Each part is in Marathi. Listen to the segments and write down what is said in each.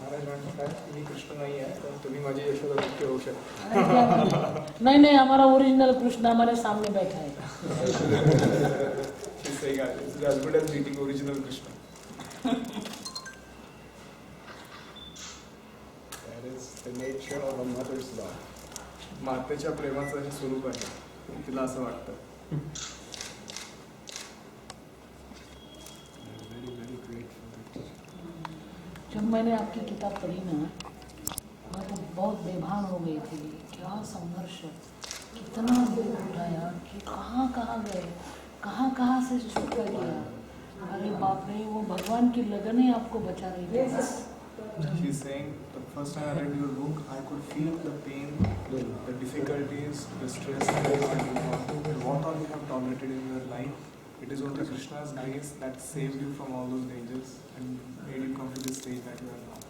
महाराज म्हणतात मी कृष्ण नाही आहे पण तुम्ही माझी यशोदा नक्की होऊ शकता. अरे क्या बात है. नहीं नहीं, हमारा ओरिजिनल कृष्ण हमारे सामने बैठा है. She's saying it's as good as meeting original Krishna. That is the nature of a mother's love. मातेच्या प्रेमाचं हे स्वरूप आहे, तिला असं वाटतं. Very grateful. जब मैंने आपकी किताब पढ़ी ना, मैं तो बहुत बेभान हो गई थी. क्या संघर्ष, कितना दुख उठाया कि कहाँ कहाँ गए, कहाँ कहाँ से छुटका किया. अरे बाप रे, वो भगवान की लगन ही आपको बचा रही थी. She's saying the first time I read your book, I could feel the pain, the difficulties, the stress, and what all you have tolerated in your life. It is only Krishna's grace that saved you from all those dangers and made you come to this stage that you are now.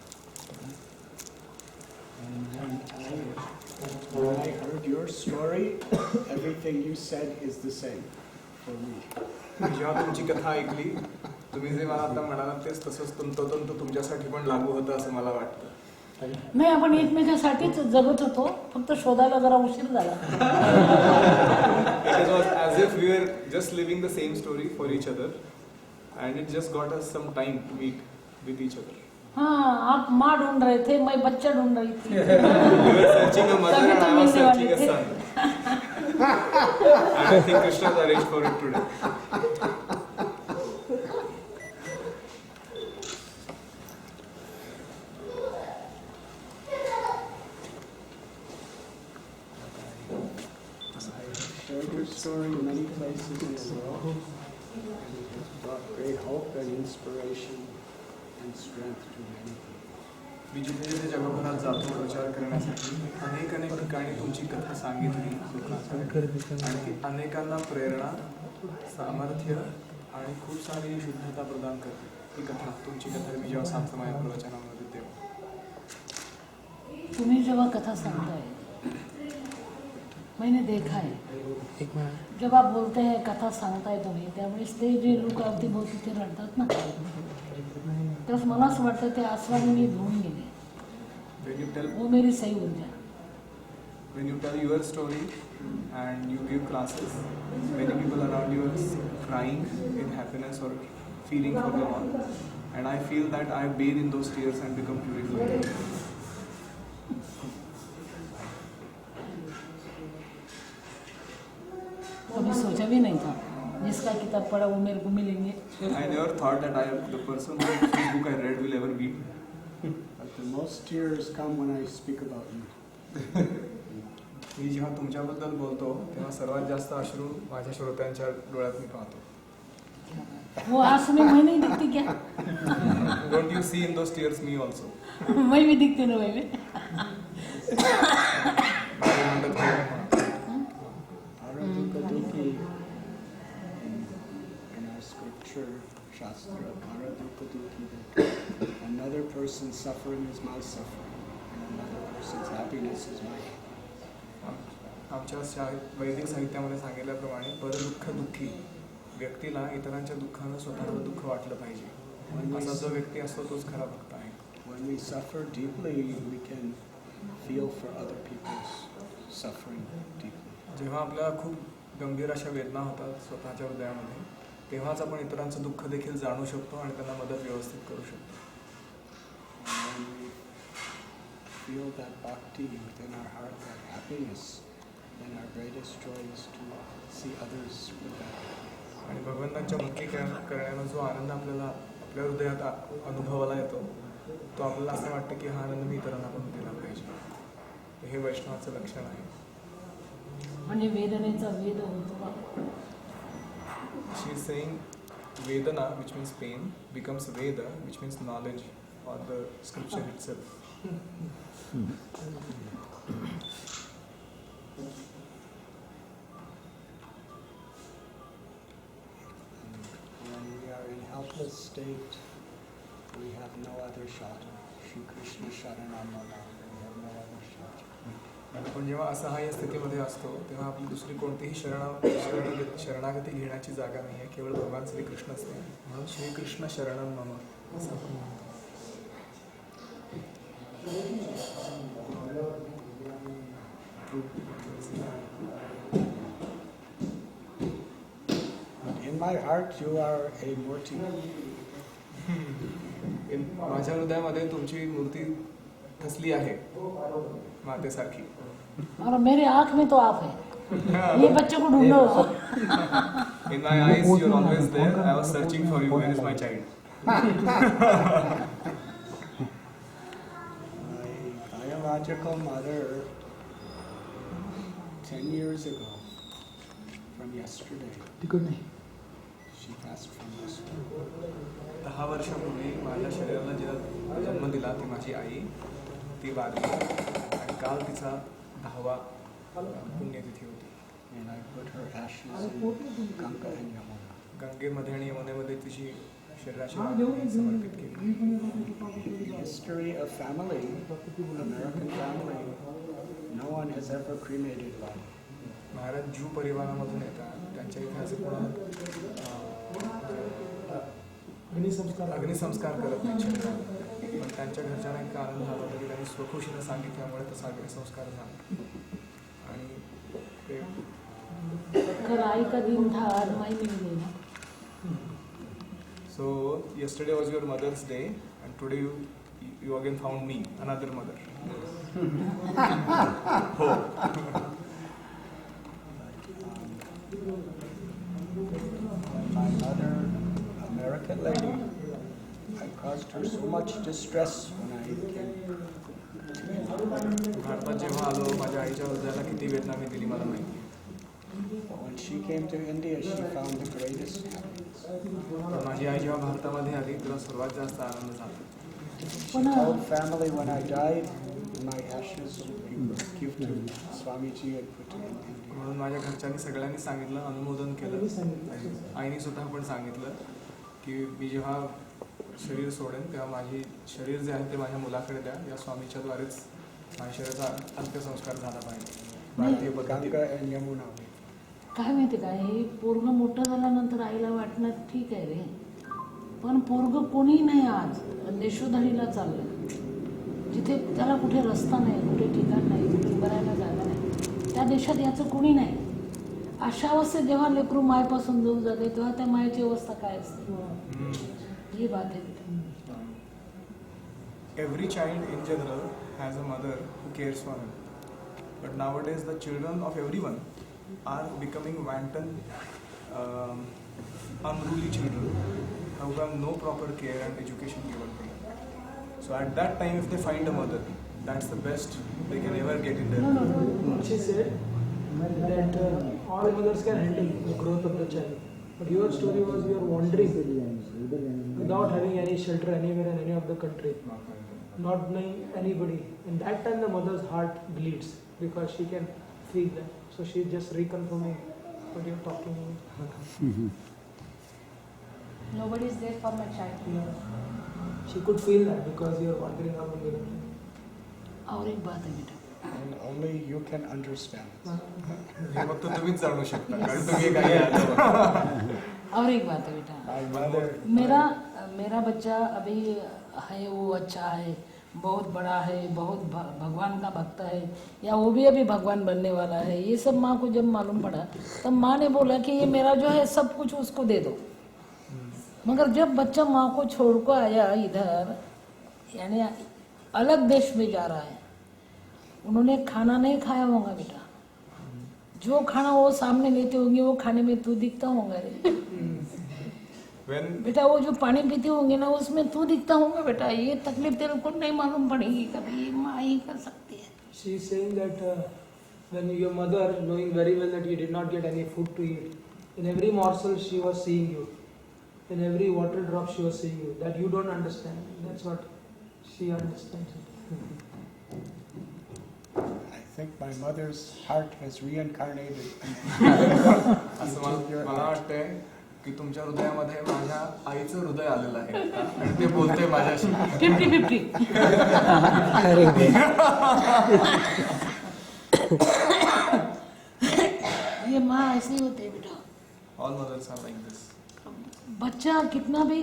When I heard your story, everything you said is the same for me. जेव्हा तुमची कथा ऐकली, तुम्ही जे मला आता म्हणालात तेच तसंच तंतोतंत तुमच्यासाठी पण लागू होतं असं मला वाटतं. नाही, आपण एकमेकांसाठीच जगत होतो, फक्त शोधायला जरा उशीर झाला. It was as if we were just living the same story for each other and it just got us some time to meet with each other. हाँ, आप माँ ढूंढ रहे थे, मैं बच्चा ढूंढ रही थी. We were searching a mother तभी and तो I was मिलने searching वाले a थे. son. And I think Krishna's arranged for it today. Shared your story in many places in the world, and it has brought great hope and inspiration and strength to many people. मी जिथे जिथे जगभरात जातो प्रचार करण्यासाठी अनेक ठिकाणी तुमची कथा सांगितली लोकांना आणि ती अनेकांना प्रेरणा, सामर्थ्य आणि खूप सारी शुद्धता प्रदान करते. ही कथा, तुमची कथा मी जेव्हा सांगतो माझ्या प्रवचनामध्ये तेव्हा. तुम्ही जेव्हा कथा सांगताय, मैंने देखा है, जब आप बोलते हैं कथा सांगताय तुम्ही, त्यावेळेस ते जे लोक अवतीभोवती ते रडतात ना, तेव्हा मला असं वाटतं ते आस्वादिनी धुवून गेले. When you tell वो मेरी सही ऊर्जा. when you tell your story and you give classes, many people around you are crying in happiness or feeling for the Lord, and I feel that I bathe in those tears and become purified. कभी सोचा भी नहीं था जिसका किताब पढ़ा वो मेरे को मिलेंगे. I never thought that the person whose book I read will ever meet. But the most tears come when I speak about you. मी जेव्हा तुमच्याबद्दल बोलतो तेव्हा सर्वात जास्त अश्रू माझ्या श्रोत्यांच्या डोळ्यात मी पाहतो. वो आंसू में मैं नहीं दिखती क्या? Don't you see in those tears me also? मैं भी दिखती ना मैं. Paradukaduki in our scripture, Shastra, Paradukaduki, that another person's suffering is my suffering, and another person's happiness is my happiness. आमच्या वैदिक साहित्यामध्ये सांगितल्याप्रमाणे परदुःख दुःखी व्यक्तीला इतरांच्या दुःखानं स्वतःला दुःख वाटलं पाहिजे. असा जो व्यक्ती असतो तोच खरा भक्त आहे. When we suffer deeply, we can feel for other people's suffering deeply. जेव्हा आपल्याला खूप गंभीर अशा वेदना होतात स्वतःच्या हृदयामध्ये, तेव्हाच आपण इतरांचं दुःख देखील जाणू शकतो आणि त्यांना मदत व्यवस्थित करू शकतो. And when we feel that bhakti within our heart, that happiness, then our greatest joy is to see others with that. आणि भगवंतांच्या भक्ती करण्यानं जो आनंद आपल्याला आपल्या हृदयात अनुभवाला येतो, तो आपल्याला असं वाटतं की हा आनंद मी इतरांना पण दिला पाहिजे. हे वैष्णवाचं लक्षण आहे. म्हणजे वेदनेचा वेद होतो. She is saying Vedana, which means pain, becomes Veda, which means knowledge or the scripture itself. When we are in helpless state, we have no other shot. Shri Krishna Sharanam Mama, we have no other shot. आपण जेव्हा असहाय्य स्थितीमध्ये असतो तेव्हा आपली दुसरी कोणतीही शरणागती घेण्याची जागा नाही आहे, केवळ भगवान श्रीकृष्ण असते. म्हणून श्रीकृष्ण शरणम मम असं आपण म्हणतो. In my heart, you are a Murti. माझ्या हृदयामध्ये तुमची मूर्ती ठसली आहे मातेसारखी. और मेरे आँख में तो आप है. ये बच्चे को ढूंढो. In my eyes, you're always there. I was searching for you. Where is my child? My biological mother, 10 years ago, from yesterday, she passed from this world. 10 वर्षापूर्वी माझ्या शरीराला जिला जन्म दिला ती माझी आई ती वारली आणि काल तिचा 10वा पुण्यतिथी होती. And I put her ashes in Ganga and Yamuna. गंगेमध्ये आणि यमुनेमध्ये तिची शरीराची राख समर्पित केली. History of family, American family, no one has ever cremated body. Maharaj Jew परिवारामधून येतात त्यांच्या इथे असं कोणा अग्निसंस्कार करत नाही शरीराला. पण त्यांच्या घरच्यांना इतका आनंद झाला होता की त्यांनी स्वखुशीनं सांगितल्यामुळे तसा अग्निसंस्कार झाला. आणि ते कल आई का दिन था, आज मैं मिल गई ना. So yesterday was your mother's day, and today you again found me, another mother. हो. My mother, American lady, I caused her so much distress when I came to India. भारतात जेव्हा आलो माझ्या आईच्या हृदयाला किती वेदना मी दिली मला माहिती. When she came to India, she found the greatest happiness. पण माझी आई जेव्हा भारतामध्ये आली तिला सर्वात जास्त आनंद झाला. She told family when I died, my ashes we would give to Swamiji and put in India. म्हणून माझ्या घरच्यांनी सगळ्यांनी सांगितलं, अनुमोदन केलं. आईने सुद्धा पण सांगितलं की मी जेव्हा शरीर सोडेन तेव्हा माझी शरीर जे आहे ते माझ्या मुलाकडे द्या. या स्वामीच्या द्वारेच माझ्या शरीराचा अंत्यसंस्कार झाला पाहिजे भारतीय पद्धतीने. Ganga and Yamuna. काय माहिती का, हे पोरग मोठं झाल्यानंतर आईला वाटणार ठीक आहे रे, पण पोरग कोणी नाही आज देशोधडीला चाललं, जिथे त्याला कुठे रस्ता नाही, कुठे ठिकाण नाही, कुठे उभं राहायला जागा नाही, त्या देशात याचं कोणी नाही. अशा अवस्थेत जेव्हा लेकरू मायपासून दूर जाते तेव्हा त्या मायेची अवस्था काय असते, ही बात आहे. Every child in general has a mother who cares for him, but nowadays the children of everyone are becoming wanton, unruly children who have no proper care and education given to them. So at that time, if they find a mother, that's the best they can ever get in their life. She said that all mothers can handle the growth of the child, but your story was you are wandering without having any shelter anywhere in any of the country, not knowing anybody. In that time, the mother's heart bleeds because she can feel that. So she is just reconfirming what you're talking about. Nobody is there for my child. She could feel that because you're wandering around with her. और एक बात है बेटा, And only you can understand. हे फक्त तुम्हीच जाणू शकता कारण तुम्ही एक आई आहात. और एक बात है बेटा, My mother, मेरा बच्चा अभी है, वो अच्छा है, बहुत बड़ा है, बहुत भगवान का भक्त है, या वो भी अभी भगवान बनने वाला है, ये सब माँ को जब मालूम पड़ा तब माँ ने बोला कि ये मेरा जो है सब कुछ उसको दे दो. मगर जब बच्चा माँ को छोड़ कर आया इधर, यानी अलग देश में जा रहा है, उन्होंने खाना नहीं खाया होगा बेटा, जो खाना वो सामने लेते होंगे वो खाने में तू दिखता होगा रे When बेटा, वो जो पानी पीते होंगे ना उसमें तू दिखता होगा बेटा. ये तकलीफ तेरे को नहीं मालूम पड़ेगी कभी, ये माँ ही कर सकती है. She is saying that when your mother, knowing very well that you did not get any food to eat, in every morsel she was seeing you, in every water drop she was seeing you, that you don't understand. That's what she understands. I think my mother's heart has reincarnated. असं मला वाटतंय की तुमच्या हृदयामध्ये माझ्या आईचं हृदय आलेलं आहे आणि ते बोलते माझ्याशी. 50-50. ये माँ ऐसी होती है बेटा. All mothers are like this. बच्चा कितना भी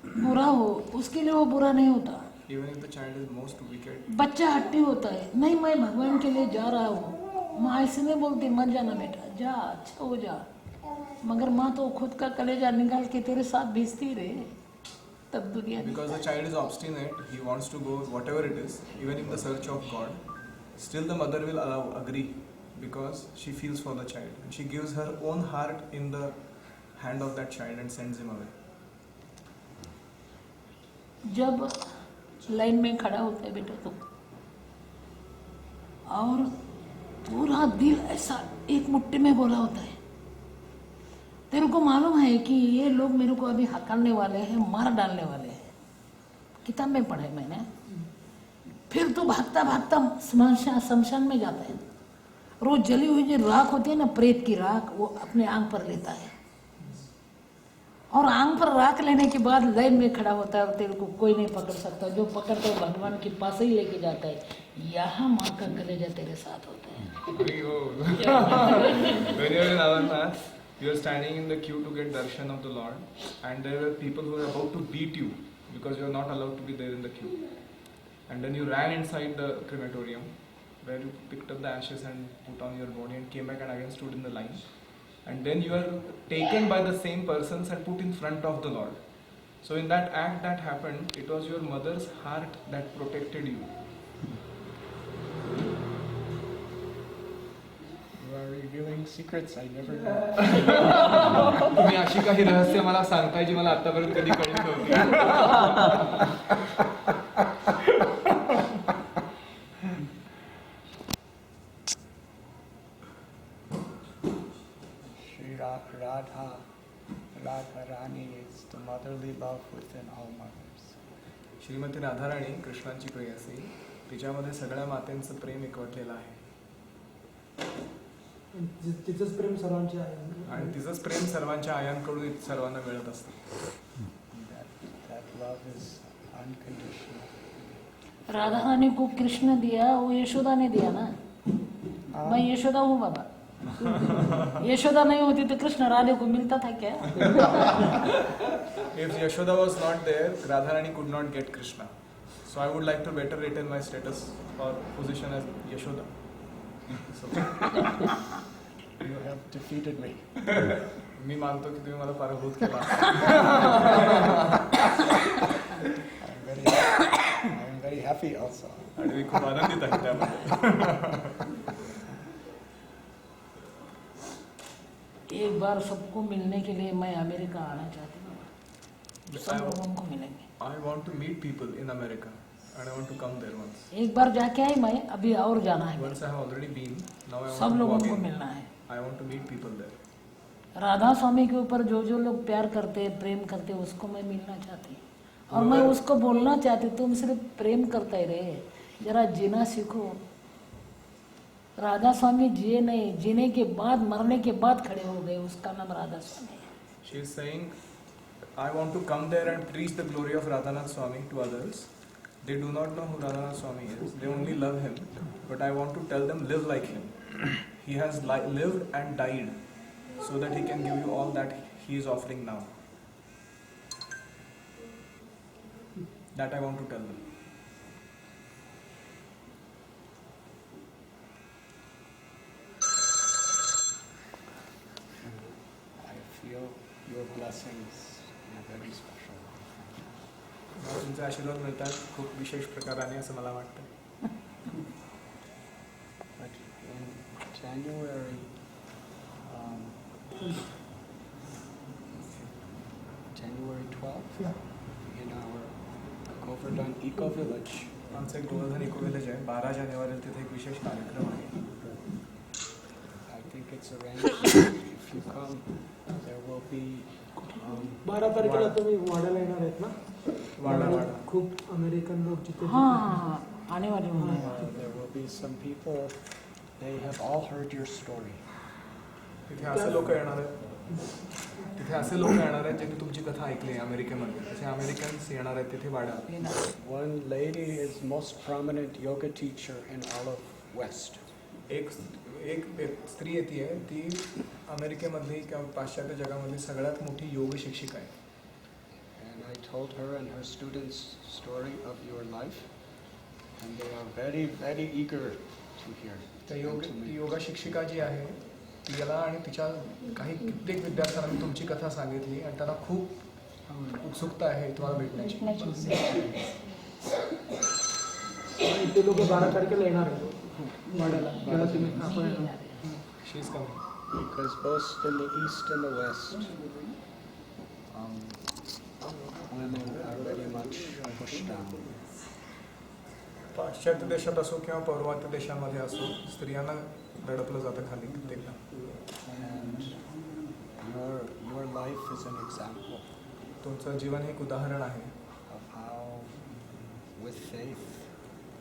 बुरा हो उसके लिए वो बुरा नहीं होता. Even if the child is most wicked, बच्चा हट्टी होता है, नहीं मैं भगवान के लिए जा रहा हूँ, माँ ऐसे नहीं बोलती मत जाना बेटा, जा अच्छा हो जा, मगर माँ तो खुद का कलेजा निकाल के तेरे साथ भेजती रहे, तब दुनिया में because the child is obstinate, he wants to go whatever it is, even in the search of God, still the mother will agree because she feels for the child. And she gives her own heart in the hand of that child and sends him away. जब लाइन में खड़ा होता है बेटा तो और पूरा दिल ऐसा एक मुट्ठी में बोला होता है, तेरे को मालूम है कि ये लोग मेरे को अभी हकालने वाले हैं, मार डालने वाले हैं, किताब में पढ़ा है मैंने। फिर तो भागता भागता शमशान में जाता है, रोज जली हुई जो राख होती है ना, प्रेत की राख, वो अपने आंख पर लेता है और आंख पर राख लेने के बाद लाइन में खड़ा होता है और तेरे को कोई नहीं पकड़ सकता, जो पकड़ता है भगवान के पास ही लेके जाता है। यहाँ माँ का कलेजा तेरे साथ होता है। When you are in Amarnath, you are standing in the queue to get darshan of the Lord, and there were people who were about to beat you because you are not allowed to be there in the queue. And then you ran inside the crematorium, where you picked up the ashes and put on your body and came back and again stood in the line. And then you are taken by the same persons and put in front of the Lord. So in that act that happened, it was your mother's heart that protected you. You are revealing secrets I never knew. तुम्ही अशी काही रहस्य मला सांगताय जी मला आतापर्यंत कधी कळली नव्हती. Radharani is the motherly love within all mothers. Shrimati Radharani कृष्णांची प्रेयसी, तिच्यामध्ये सगळ्या मातेंचं प्रेम एकवटलेलं आहे तिचंच प्रेम सर्वांचे आहे आणि तिचंच प्रेम सर्वांच्या आयांकडून सर्वांना मिळत असतं. That love is unconditional. Radha Rani को कृष्ण दिया, वो यशोदा ने दिया ना, मैं यशोदा हूँ बाबा। यशोदा नहीं होती तो कृष्ण राधे को मिलता था क्या? If Yashoda was not there, Radharani could not get Krishna. So I would like to better retain my status or position as Yashoda. So, You have defeated me. मी मानतो की तुम्ही मला पराभूत केला. I am very happy also. आणि मी खूप आनंदित आहे त्यामध्ये. एक बार सबको मिलने के लिए मैं अमेरिका आना चाहती हूँ, सब लोगों को मिलेंगे। I want to meet people in America and I want to come there once. एक बार जाके आई मैं, अभी और जाना है, Once I have already been, now I want sub to लोगों walk को in. मिलना है। I want to meet people there. Radha स्वामी के ऊपर जो जो लोग प्यार करते हैं, प्रेम करते हैं, उसको मैं मिलना चाहती हूँ और मैं उसको बोलना चाहती हूँ, तुम सिर्फ प्रेम करते ही रहे, जरा जीना सीखो। राधा स्वामी जिए नहीं, जीने के बाद, मरने के बाद खड़े हो गए, उसका नाम राधा स्वामी है। She is saying, I want to come there and preach the glory of Radhanath Swami to others. They do not know who Radhanath Swami is. They only love him. But I want to tell them, live like him. He has lived and died so that he can give you all that he is offering now. That I want to tell them. I feel your blessings in a very special way. मला तुमचे आशीर्वाद मिळतात खूप विशेष प्रकाराने असं मला वाटतं. But in January, January 12th, in our Govardhan Eco Village, आमचं एक गोवर्धन इको विलेज आहे, 12 जानेवारीला तिथे एक विशेष कार्यक्रम आहे. I think it's arranged. If you come, there will be 12 तारखेला तुम्ही वाड्याला येणार आहेत ना? वाडा. खूप अमेरिकन लोक जिथे हाँ, आने वाले होंगे। there will be some people. They have all heard your story. तिथे असे लोक येणार आहेत, तिथे असे लोक येणार आहेत ज्यांनी तुमची कथा ऐकली आहे अमेरिकेमध्ये. असे अमेरिकन्स येणार आहेत तिथे वाड्यात. One lady is most prominent yoga teacher in all of West. एक स्त्री येते आहे, ती अमेरिकेमधली किंवा पाश्चात्य जगामधली सगळ्यात मोठी योग शिक्षिका आहे. And I told her and her students story of your life, and they are very, very eager to hear. त्या and to meet. योगा शिक्षिका जी आहे तिला आणि तिच्या काही कित्येक विद्यार्थ्यांना मी तुमची कथा सांगितली आणि त्यांना खूप उत्सुकता आहे तुम्हाला भेटण्याची. आणि ते लोक 12 तारखेला येणार आहेत वाड्याला. तेव्हा तुम्ही आपण she is coming. Because both in the East and the West, women are very much pushed down. पाश्चात्य देशात असो किंवा पौर्वात्य देशांमध्ये असो स्त्रियांना दडपलं जातं खाली कित्येकदा. And your life is an example तुमचं जीवन हे एक उदाहरण आहे of how, with faith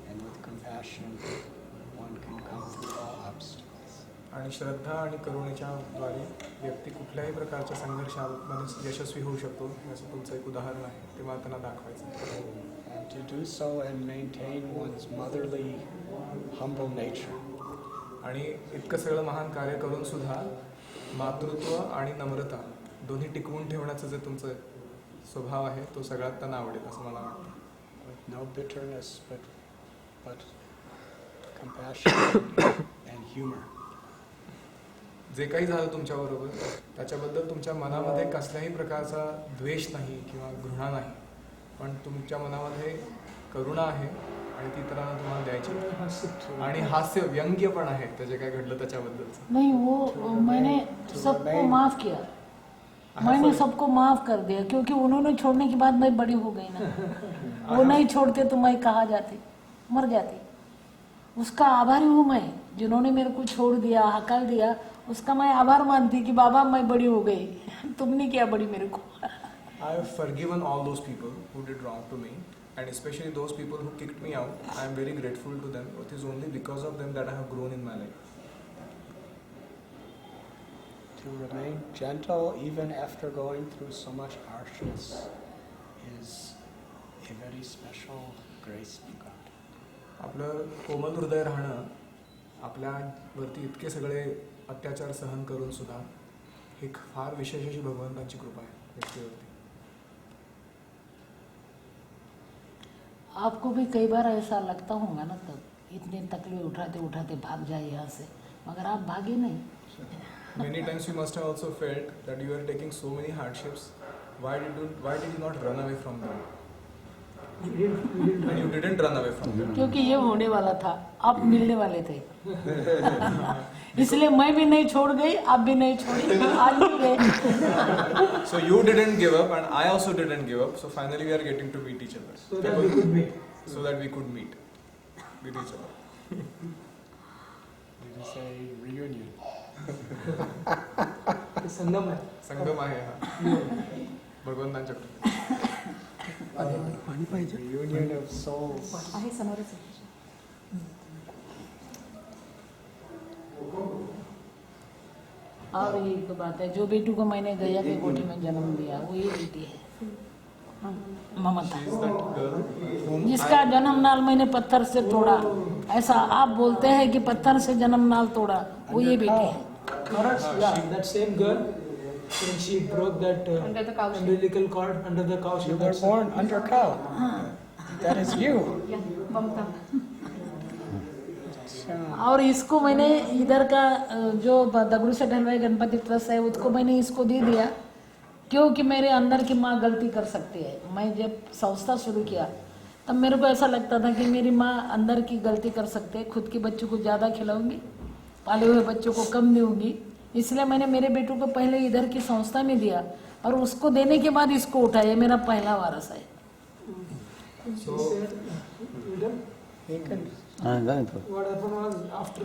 and with compassion, one can come through all obstacles. आणि श्रद्धा आणि करुणेच्या द्वारे व्यक्ती कुठल्याही प्रकारच्या संघर्षामध्ये यशस्वी होऊ शकतो असं तुमचं एक उदाहरण आहे. ते मला त्यांना दाखवायचं. And to do so and maintain one's motherly, humble nature. आणि इतकं सगळं महान कार्य करून सुद्धा मातृत्व आणि नम्रता दोन्ही टिकवून ठेवण्याचं जे तुमचं स्वभाव आहे तो सगळ्यात त्यांना आवडेल असं मला वाटतं. With no bitterness, but compassion and humor. जे काही झालं तुमच्याबरोबर त्याच्याबद्दल तुमच्या मनामध्ये कसल्याही प्रकारचा द्वेष नाही किंवा घृणा नाही, पण तुमच्या मनामध्ये करुणा आहे आणि ती इतरांना तुम्हाला द्यायची आणि हास्य व्यंग्य पण आहे ते जे काय घडलं त्याच्याबद्दलचं. नहीं, वो मैंने सबको माफ किया. मैंने सबको माफ कर दिया क्योंकि उन्होंने छोड़ने के बाद मैं बड़ी हो गई ना. वो नहीं छोड़ते तो मैं कहाँ जाती, मर जाती. उसका आभारी हूँ मैं, जिन्होंने मेरे को छोड़ दिया, हकल दिया, उसका मैं आभार मानती कि बाबा मैं बड़ी हो गई, तुमने क्या बड़ी मेरे को. I have forgiven all those people who did wrong to me, and especially those people who kicked me out. I am very grateful to them. It is only because of them that I have grown in my life. To remain gentle even after going through so much harshness is a very special grace from God. आपलं कोमल हृदय राहणं, आपल्यावरती इतके सगळे अत्याचार सहन करून सुद्धा एक फार विशेष अशी भगवंताची कृपा आहे व्यक्तीवरती. आपको भी कई बार ऐसा लगता होगा ना, तब इतने तकलीफ उठाते उठाते भाग जाए यहाँ से, मगर आप भागे नहीं. Many times you must have also felt that you are taking so many hardships. Why did you not run away from them? And you didn't run away from them. क्योंकि ये होने वाला था, आप मिलने वाले थे. इसलिए मैं भी नहीं छोड़ गई, आप भी नहीं छोड़ी, आज भी गए. So you didn't give up and I also didn't give up. So finally we are getting to meet each other. so that we could meet. So that we could meet with each other. Did you say reunion? हे संगम आहे. संगम आहे हा भगवंतांच्याकडे. पाणी पाहिजे. Reunion of souls. आहे समोरच आहे. और एक बात है, जो बेटू को मैंने गया के कोठी में जन्म दिया वो ये बेटी है Mamata, She is that girl whom जिसका जन्म नाल मैंने पत्थर से तोड़ा. ऐसा आप बोलते हैं कि पत्थर से जन्म नाल तोड़ा, वो ये बेटी है. Yeah, that same girl, when she broke that Under the cow shed. umbilical cord under the cow You shed. were that's- born under cow. That is you. या ममता. और इसको मैंने इधर का जो दगड़ू से ढलवाई गणपति ट्रस्ट है उसको मैंने इसको दे दिया क्योंकि मेरे अंदर की माँ गलती कर सकती है. मैं जब संस्था शुरू किया तब मेरे को ऐसा लगता था कि मेरी माँ अंदर की गलती कर सकते है, खुद के बच्चों को ज़्यादा खिलाऊंगी, पाले हुए बच्चों को कम दूंगी. इसलिए मैंने मेरे बेटों को पहले इधर की संस्था में दिया और उसको देने के बाद इसको उठाया. मेरा पहला वारस है. So What happened was after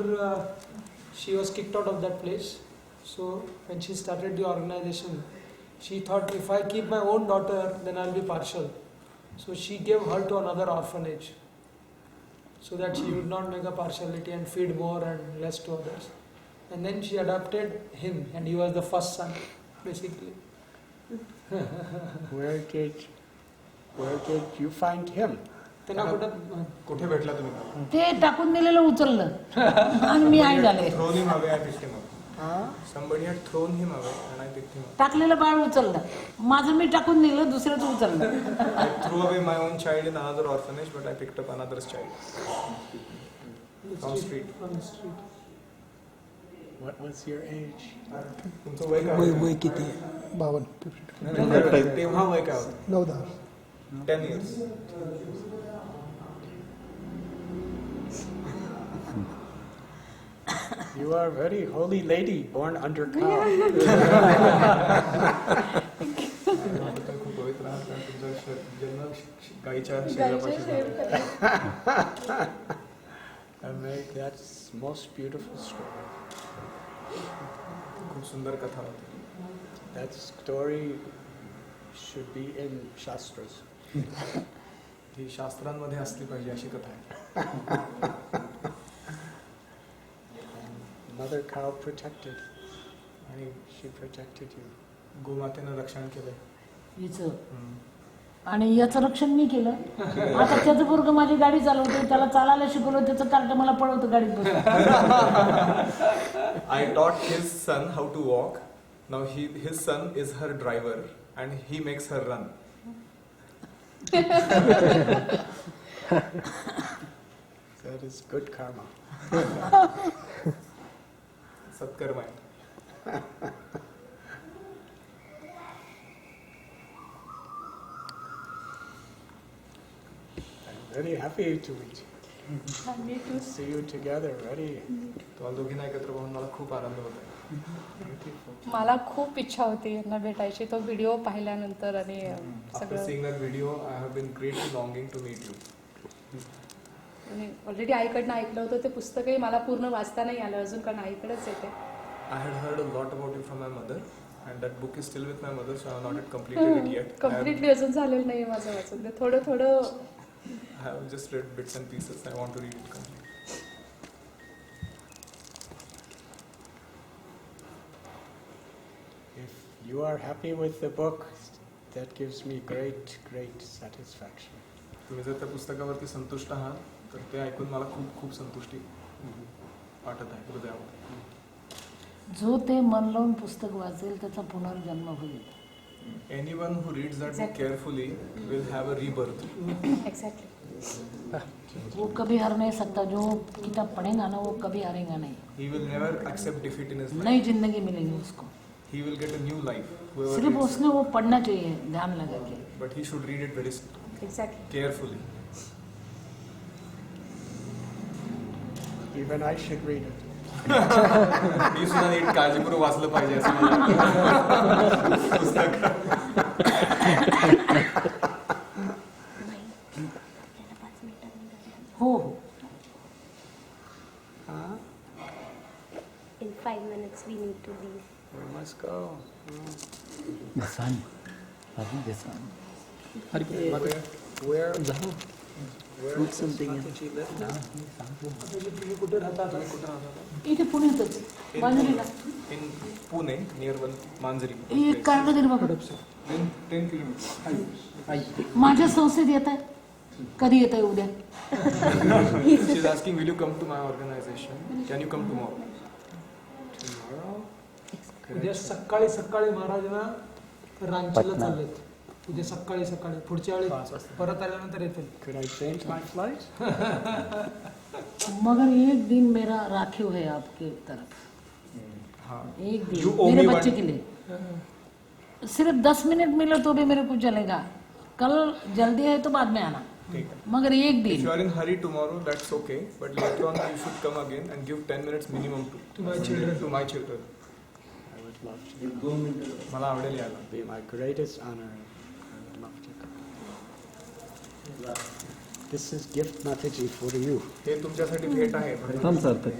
she was kicked out of that place, so when she started the organization, she thought if I keep my own daughter, then I'll be partial. So she gave her to another orphanage, so that she would not make a partiality and feed more and less to others. And then she adopted him, and he was the first son, basically. Where did you find him? त्यांना कुठं कुठे भेटला तुम्ही? ते टाकून दिलेलं उचललं आणि मी आई झाले. Thrown him away, I picked him up. Somebody had thrown him away and I picked him up. टाकलेलं बाळ उचललं, माझं मी टाकून दिलं, दुसऱ्याचं उचललं. I threw away my own child in another orphanage, but I picked up another's child on street. On the street. What was your age? तुमचं वय काय वय होतं? वय किती 52 नाही, नाही, तेव्हा वय काय होतं? 9-10 10 years. You are a very holy lady, born under cow. तुम्ही खूप पवित्र आहात कारण तुमचा जन्म गाईच्या शरीरापासून झाला. And that's most beautiful story. खूप सुंदर कथा होती. That story should be in Shastras. ही शास्त्रांमध्ये असली पाहिजे अशी कथा आहे. Mother cow protected. आणि She protected you. गोमातेनं रक्षण केलंय. हिचं आणि याचं रक्षण मी केलं. आता त्याचं पोरगं माझी गाडी चालवतो, त्याला चालायला शिकवलं, त्याचं कार्ट मला पळवतं गाडीत बसून. I taught his son how to walk. Now his son is her driver and he makes her run. That is good karma. सत्कर्म आहे. I'm very happy to meet you. Me too. See you together, very तुम्हाला दोघींना एकत्र पाहून मला खूप आनंद होत आहे. मला खूप इच्छा होती यांना भेटायची, तो व्हिडिओ पाहिल्यानंतर आणि After सगळं. seeing that video, I have been greatly longing to meet you. आणि ऑलरेडी आईकडनं ऐकलं होतं ते पुस्तकही मला पूर्ण वाचता नाही आलं अजून, कारण आईकडेच येते. I had heard a lot about you from my mother, and that book is still with my mother, so I have not yet completed it yet. Completely अजून झालेलं नाही माझं वाचून, ते थोडं थोडं. I have just read bits and pieces. I want to read it complete. If you are happy with the book, that gives me great, great satisfaction. तुम्ही जर त्या पुस्तकावरती संतुष्ट आहात तर ते ऐकून मला खूप खूप संतुष्टी वाटत आहे हृदयामध्ये. जो ते मन लावून पुस्तक वाचेल त्याचा पुनर्जन्म होईल. Anyone who reads that book Exactly. carefully will have a rebirth. Exactly. वो कभी हार नहीं सकता. जो किताब पढ़ेगा ना वो कभी हारेगा नहीं. He will never accept defeat in his life. नई जिंदगी मिलेगी उसको. He will get a new life. Whoever सिर्फ reads उसने वो पढ़ना चाहिए ध्यान लगा के. it. But he should read it very exactly. carefully. Even I should read it. मी सुद्धा नीट काळजीपूर्वक वाचलं पाहिजे असं मला पुस्तक. हो हो. In 5 minutes we need to leave. We must go. बसान अभी बसान Where? फ्रूट समथिंग तुम्ही कुठे राहतात? इथे पुण्यातच मांजरीला. In Pune, near Manjari. एक कार्ड दे रे बाबा. 10 kilometers. माझ्या संस्थेत येत आहे. कधी येत आहे उद्या? She is asking, will you come to my organization? Can you come tomorrow? Tomorrow? उद्या सकाळी सकाळी महाराजांना रांचीला चाललेत. उद्या सकाळी सकाळी पुढच्या वेळी परत आल्यानंतर येतील. Could I change my flight? मगर एक दिन मेरा राखिव है आपके तरफ. हाँ. एक You दिन owe मेरे me बच्चे one- के लिए. सिर्फ 10 मिनट मिले तो भी मेरे को चलेगा. कल जल्दी है तो बाद में आना. ठीक है. मगर एक If दिन. you are in hurry tomorrow, that's okay. But later on, you should come again and give 10 minutes minimum To my children. To my children. I would love to. मला आवडेल यायला. Be my greatest honor. I would love to come. This is gift Mataji for you. हे तुमच्यासाठी भेट आहे. प्रथम सार्थक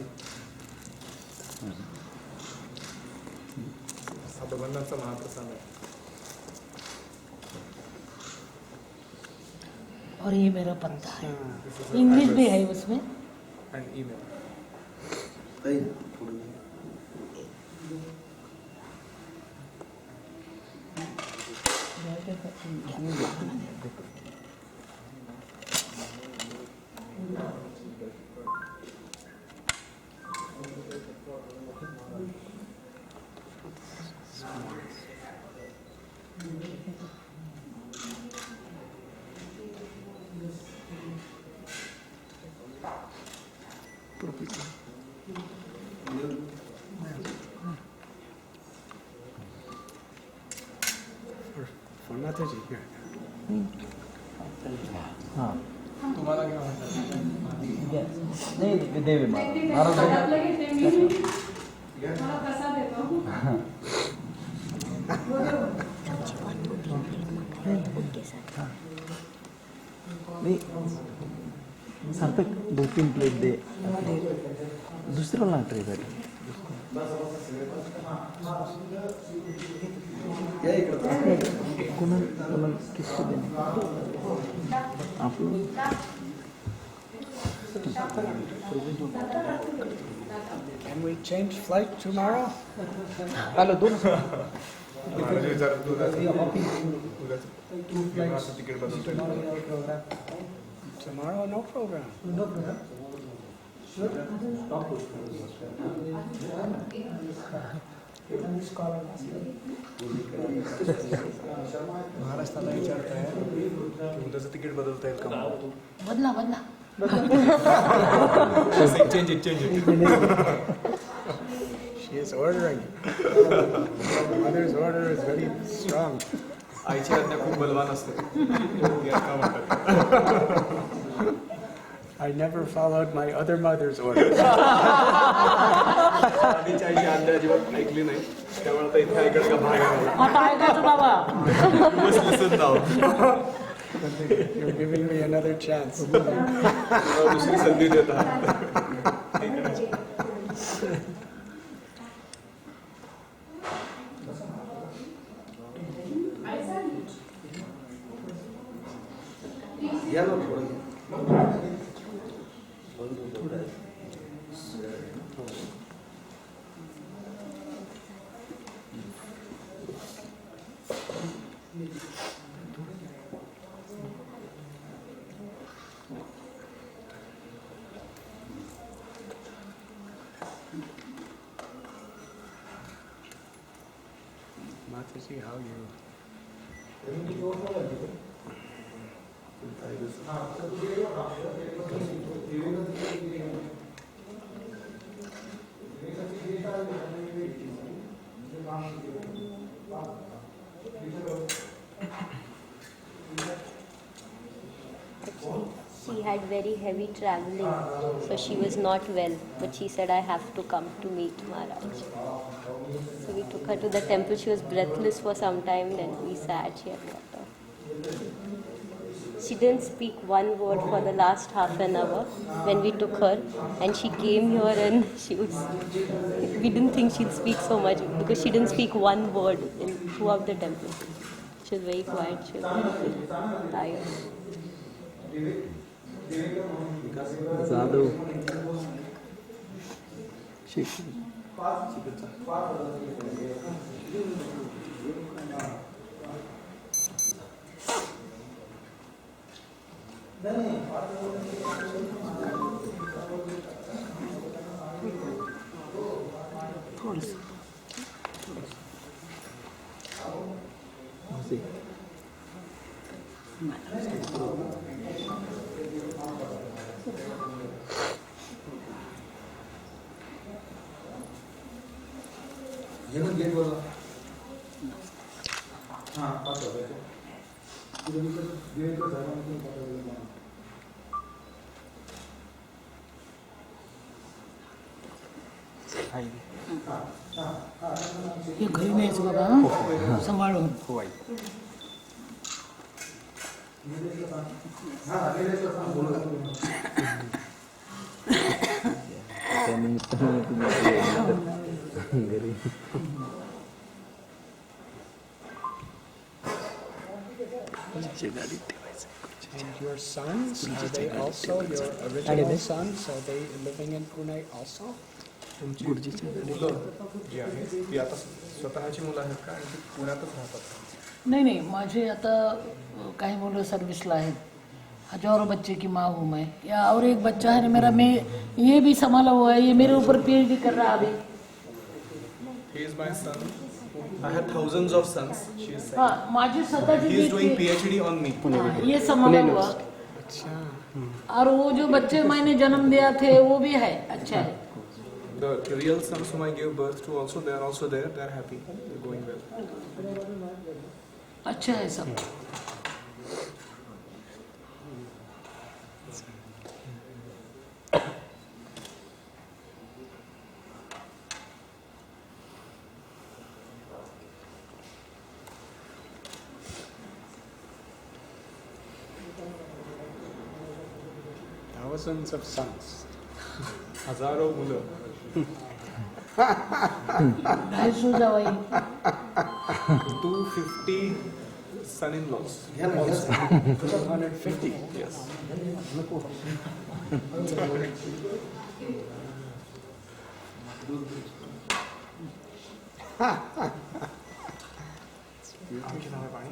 हा भगवंतांचा महाप्रसाद आहे. और ये मेरा पत्ता है. This is इंग्लिश address भी है उसमें. and email. For Mataji, here. हां तुम्हाला काय म्हणतात? नाही देवे महाराज हातातलं घेते मी. मला प्रसाद देतो. नाही सांगतो 2-3 प्लेट दे दुसऱ्याला ट्रे भेटेल कोणाला किस्त देणे आपलं Can we change flight tomorrow? आलो दोन म्हणजे जर उद्याचं तिकीट बदलतोय. Tomorrow, no program. महाराष्ट्राला विचारताय की उद्याचं तिकीट बदलता येईल का? बदला बदला change it. She is ordering. Mother's order is very strong. आईची आज्ञा खूप बलवान असते. यात का म्हणतात? I never followed my other mother's orders. आधीची आईची आज्ञा अजिबात ऐकली नाही. त्यामुळे आता इथे ऐकणं का भाग आहे. आता ऐकायचं बाबा Must listen now. You're giving me another chance. मला दुसरी संधी देत आहात. Mataji, how you? She had very heavy traveling, so she was not well. But she said, I have to come to meet Maharaj. So we took her to the temple. She was breathless for some time. Then we sat. She had water. She didn't speak one word for the last half an hour when we took her. And she came here and she was. We didn't think she'd speak so much because she didn't speak one word throughout the temple. She was very quiet. She was very tired. Jadhav Shaikh हे घरी न्यायचं बाबा हं? सांभाळून त्यानिमित्तानं तुम्ही घरी गाडीत ठेवायचं. And your sons, are they also your original sons? Are they living in Pune also? तुमची मुलं जी आहेत ती आता स्वतःची मुलं आहेत का आणि ती पुण्यातच राहतात? नहीं नहीं मुझे आता कहीं मुलं सर्विसला आहेत. हजारों बच्चे की माँ हूँ मैं. या और एक बच्चा है मेरा, मैं ये भी संभाला हुआ है, ये मेरे ऊपर PhD कर रहा है अभी. He is my son. I have thousands of sons. She is saying. हाँ माझी स्वतःची He is doing PhD on me. ये संभाला हुआ. Acha. और वो जो बच्चे मैंने जन्म दिया थे वो भी है, अच्छा है। The real sons whom I gave birth to also, they are also there. They are happy. They are going well. अच्छा है सब। Thousands of sons. हजारों मुलं, 250 जावाई, 250 son-in-laws. 250. Yes. आणखी हवं पाणी?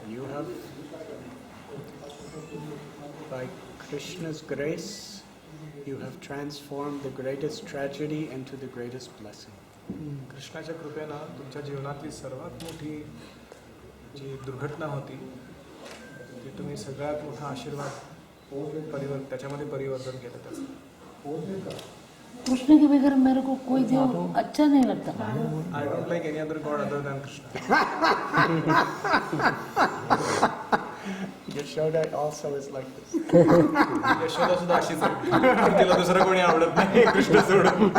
You have, by Krishna's grace, you have transformed the greatest tragedy into the greatest blessing. कृष्णाच्या कृपेनं तुमच्या जीवनातली सर्वात मोठी जी दुर्घटना होती ती तुम्ही सगळ्यात मोठा आशीर्वाद त्याच्यामध्ये परिवर्तन केलं त्याचं. कृष्ण के बगैर मेरे को कोई देव अच्छा नहीं लगता। I don't like any other god other than Krishna. Yashoda also is like this. Yashoda सुद्धा अशीच आहे. तिला दुसरं कोणी आवडत नाही कृष्ण सोडून.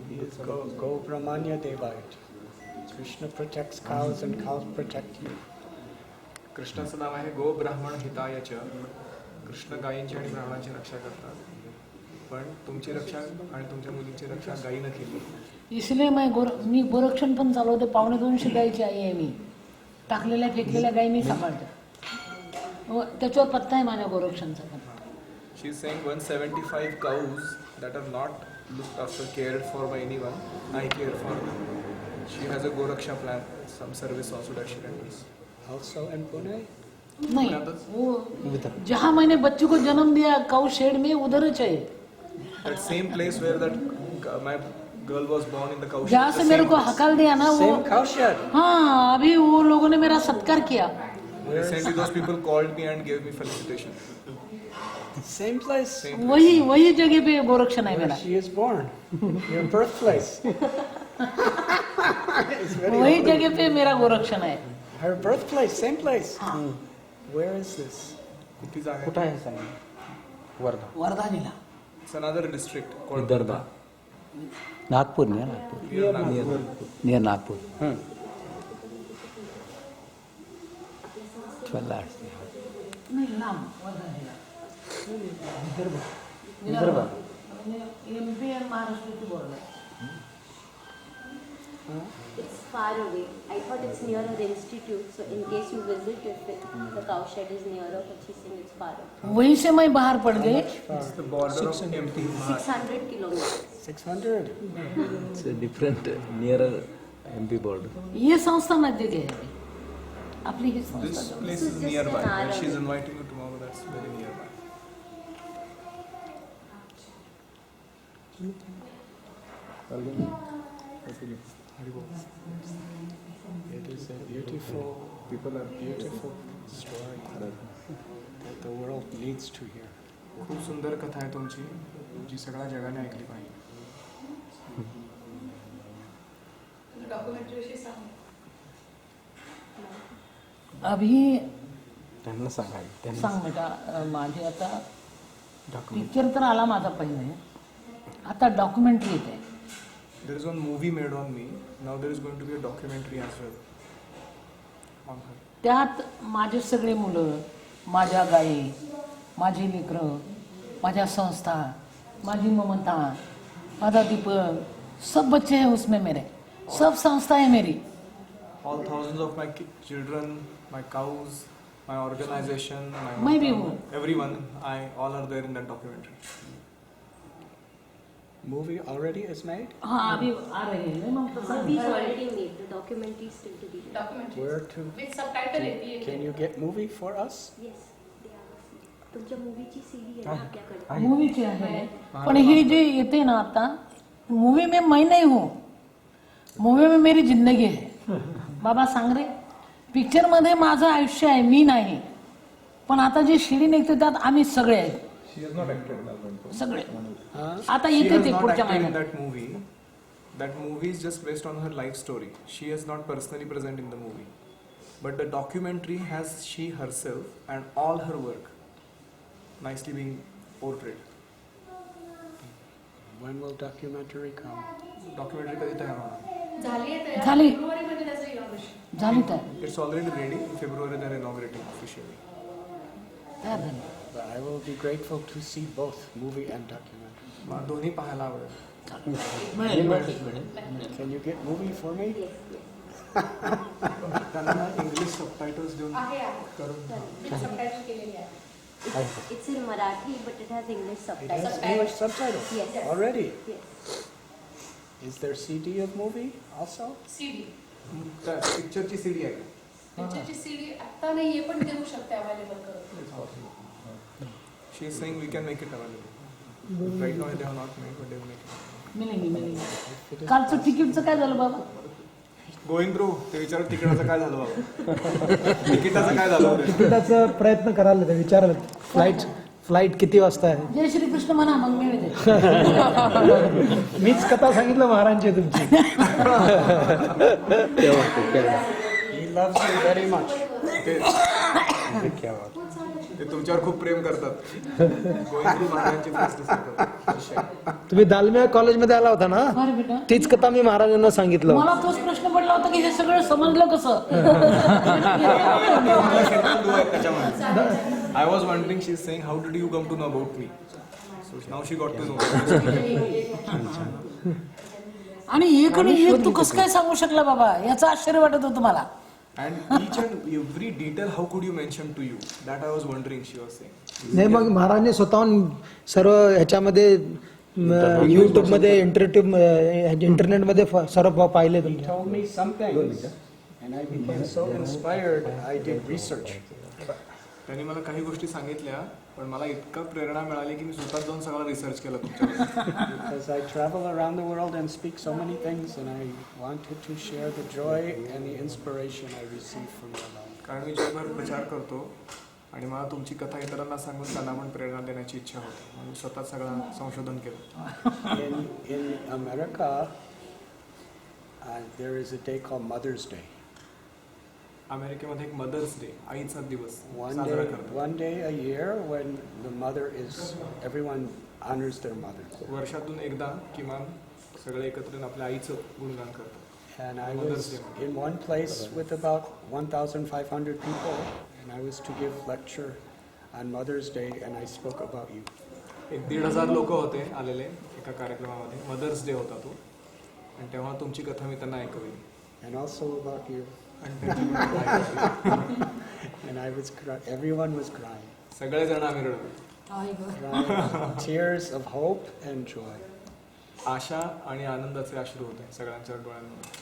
He is Go Brahmanya Devayat. Krishna protects cows and cows protect you. कृष्णाचं नाव आहे गो ब्राह्मण हितायच. कृष्ण गायींची आणि ब्राह्मणांची रक्षा करतात, पण तुमची रक्षा आणि तुमच्या मुलीची रक्षा गायीनं केली. इसलिए मी गोरक्षण पण चालवते. 250 गायीची आई आहे मी. टाकलेल्या फेकलेल्या गायी मी सांभाळते. त्याच्यावर पत्ता आहे माझ्या गोरक्षणचा पण. She is saying 175 cows that are not looked after, cared for by anyone. I care for them. She has a Goraksha plan, some service also that she renders. Also in Pune? नहीं, वो जहाँ मैंने बच्चे को जन्म दिया काउ शेड में उधर है। That same place where that my girl was born in the cow shed. जहाँ से मेरे को हकल दिया ना वो, Same cow shed. हाँ अभी वो लोगों ने मेरा सत्कार KIA. Recently those people called me and gave me felicitation. Same place. वही जगह पे गोरक्षण है Where मेरा। she is born. Your birthplace. It's very वही holy. जगह पे मेरा गोरक्षण है। Her birthplace, same place. Where is this? किती जागा कुठं आहे सांग? वर्धा. वर्धा जिला। It's another district called Vidarbha. Nagpur near Nagpur. Near Nagpur. Near Nagpur. 12 hours. नहीं नाम वर्धा जिला। विदर्भ. एमपी और महाराष्ट्र की border. It's far away. I thought it's near the institute, so in case you visit, if the cow shed is nearer, but she's saying it's far away. वहीं से मैं बाहर पड़ गई। It's the border of MP. 600 kilometers. 600. It's a different near MP border. ये संस्था मध्य के है अपनी ही This संस्था। place is nearby. Where she's inviting you tomorrow, that's very nearby. It is a beautiful story that the world needs to hear. खूप सुंदर कथा आहे तुमची, जी सगळ्या जगाने ऐकली पाहिजे. अभी त्यांना सांगाय. सांग बेटा माझी आता पिक्चर तर आला माझा पहिले, आता डॉक्युमेंटरी येते. There is one movie made on me. Now there is going to be a documentary as well on her. त्यात माझे सगळे मुलं, माझ्या गायी, माझी लेकरं, माझ्या संस्था, माझी ममता, माझा दीपक, सब बच्चे हैं उसमें मेरे. सब संस्था है मेरी. All thousands of my children, my cows, my organization, मैं भी हूँ. everyone, all are there in that documentary. Movie already is made? हाँ अभी आ रही है. मैं तो Movie is already made. The documentary is still to be done. Documentary Where to? With subtitle येते. Can you get movie for us? Yes, they are. तुमच्या मूवीची सीडी आहे ना आपल्याकडे. मूवीची आहे. पण ही जी येते ना आता मूवी में मैं नहीं हूँ. मूवी में मेरी जिंदगी है. बाबा सांग रे. पिक्चर मध्ये माझं आयुष्य आहे, मी नाही. पण आता जी शिडी निघते त्यात आम्ही सगळे आहेत. सगळे आता She येते has ते not पुढच्या acted in महिन्यात. that movie. That movie is just based on her life story. She is not personally present in the movie. But the documentary has she herself and all her work nicely being portrayed. When will documentary come? Documentary कधी तयार होणार? झाली आहे तयार. झाली. फेब्रुवारीमध्ये त्याचं इनॉग्रेशन. झाली तर It's already ready. In February they are inaugurating officially. तयार झाली. But I will be grateful to see both movie and documentary. मला दोन्ही पाहायला आवडेल. Can you get movie for me? त्यांना इंग्लिश सबटायटल्स देऊन आहे करून विथ सबटायटल केलेली आहे. It's in Marathi, but it has English It has subtitles. English subtitles Yes. already. Yes. Is there CD of movie also? CD त्या पिक्चरची सीडी आहे. पिक्चरची सीडी आता नाहीये पण देऊ शकते अवेलेबल करून. She is saying we can make it available. Right now they have not made, but they will make it. मिळेल. कालचं तिकीटचं काय झालं बाबा? गोइंग थ्रू ते विचार तिकिटाचं काय झालं बाबा? तिकिटाचं काय झालं? तिकिटाचा प्रयत्न करायला ते विचारायला फ्लाईट किती वाजता आहे. जय श्री कृष्ण म्हणा मग मिळते. मीच कथा सांगितलं महाराजांची तुमची. He loves you very much. ते तुमच्यावर खूप प्रेम करतात. गोइंग थ्रू महाराजांची फेस्ट करतात. तुम्ही दालमिया कॉलेजमध्ये आला होता ना, बरं बेटा. तीच कथा मी महाराजांना सांगितलं. मला तोच प्रश्न पडला होता की हे सगळं समजलं कसं? I was wondering, she's saying, how did you come to know about me? So now she got to know. आणि एक आणि एक तू कसं काय सांगू शकला बाबा? याचं आश्चर्य वाटत होतं मला. And each and every detail, how could you mention to you? That I was wondering, she was saying. नाही मग महाराजांनी स्वतःहून सर्व ह्याच्यामध्ये युट्यूबमध्ये इंटरनेटमध्ये सर्व पाहिले He तुमच्या. told me some things, and I became so inspired. I did research. त्यांनी मला काही गोष्टी सांगितल्या, पण मला इतका प्रेरणा मिळाली की मी स्वतः जाऊन सगळा रिसर्च केला तुमच्यावर. Because I travel around the world and speak so many things, and I wanted to share the joy and the inspiration I receive from your love. कारण मी जगभर प्रचार करतो आणि मला तुमची कथा इतरांना सांगून त्यांना पण प्रेरणा देण्याची इच्छा होती. म्हणून स्वतः सगळं संशोधन केलं. In America, there is a day called Mother's Day. अमेरिकेमध्ये एक मदर्स डे, आईचा दिवस साजरा करतात. One day a year when the mother is, everyone honors their mother. वर्षातून एकदा किमान सगळे एकत्र येऊन आपल्या आईचं गुणगान करतात. And I Mother's was Day. in one place with about 1,500 people, and I was to give lecture on Mother's Day, and I spoke about you. 1,500 लोक होते आलेले एका कार्यक्रमामध्ये. मदर्स डे होता तो, आणि तेव्हा तुमची कथा मी त्यांना ऐकवली. And also about you. आणि त्यांची पण कथा ऐकवली. And I was everyone was crying. सगळेजण आम्ही रडलो. Crying tears of hope and joy. आशा आणि आनंदाचे अश्रू होते सगळ्यांच्या डोळ्यांमध्ये.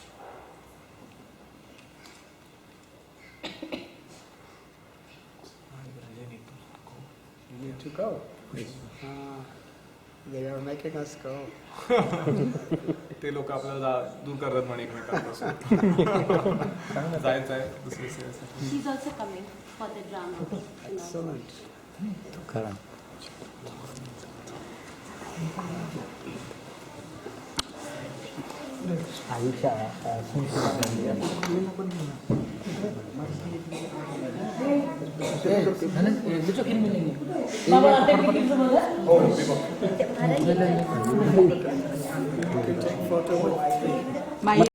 You need to go. They are making us go. ते लोक आपल्याला दूर करतात म्हणे एकमेकांपासून. जायचं आहे दुसरी सेवेसाठी. She's also coming for the drama. Excellent. बाबा आता तिकीटचं बघा. You can take photo with